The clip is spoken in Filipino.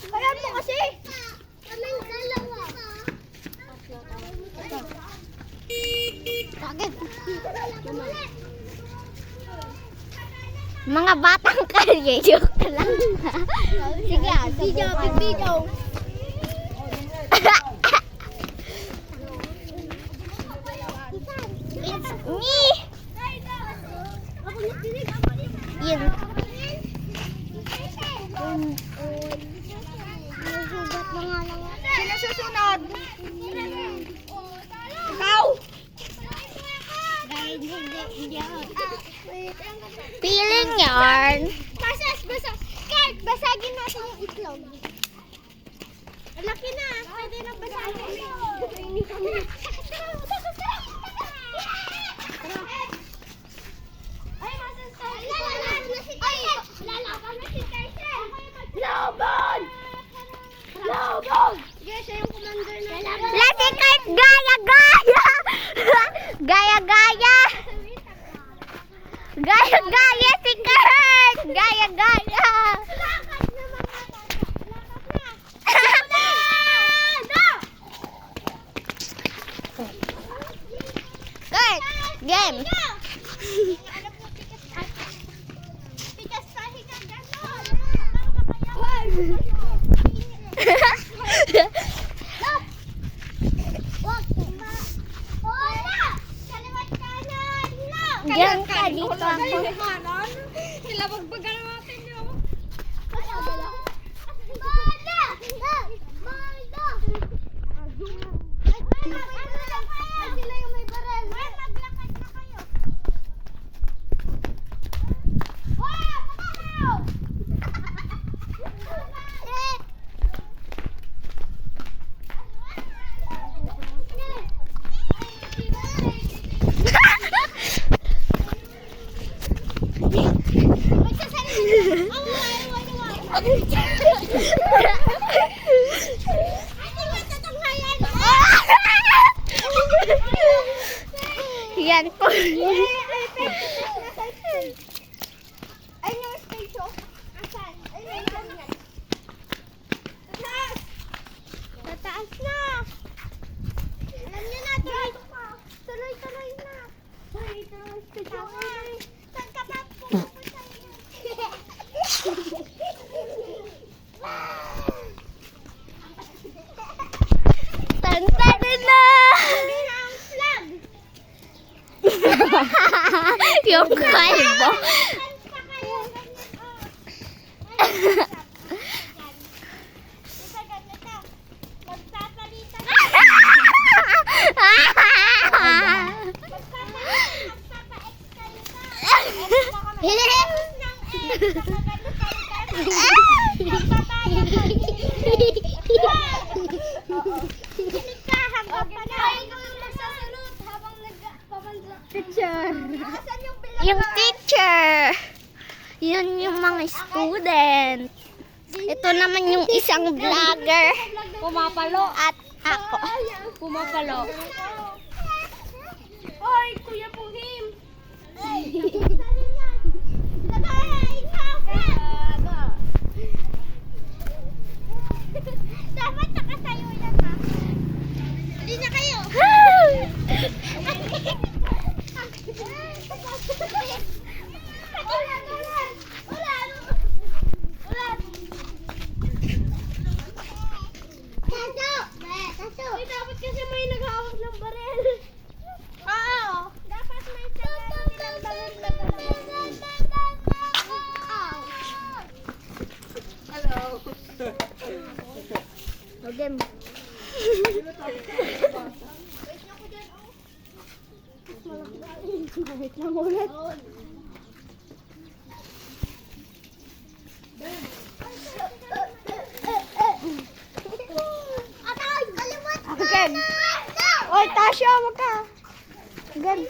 Kaya mo kasi. Kaming dalawa. Bakit? Mga batang kalye, joke lang. Sige, video. It's me. Yun. Sino susunod? Ikaw. Piling yarn. Basagin natin yung itlog. Laki na. Pwede na basagin. Laban! Yes, siya yung commander na. Lasikart gaya-gaya! Gaya-gaya! Gaya-gaya si Kurt! Gaya-gaya! Kurt, game! Diyan ka dito ako. Nilabagbagan natin yun. Sila yung may barel. Maglakad na kayo. Yan po. Ay, yung stage oh. Asan? Ay, may ganyan. Tataas! Tataas na! Alam niyo na, tuloy-tuloy na. Tuloy-tuloy stage oh. Saan ka pa pupunta niyo? Tantanin na! Hindi na ang flag! Yung kalbo. Saan pa kayo? Ganyan oh. Isa ganito. Magpapalitan. Yung teacher. Yun yung mga student. Ito naman yung isang vlogger. Pumapalo. At ako. Pumapalo. Oy, Kuya Puhim. Dapat nakasayo yan ha. Hindi na kayo. Dapat kasi may naghawak ng barel. Oo. Dapat may nilang barel na Hello. Game. Wait lang ulit. Again. Oy, Tasha, wag ka. Again.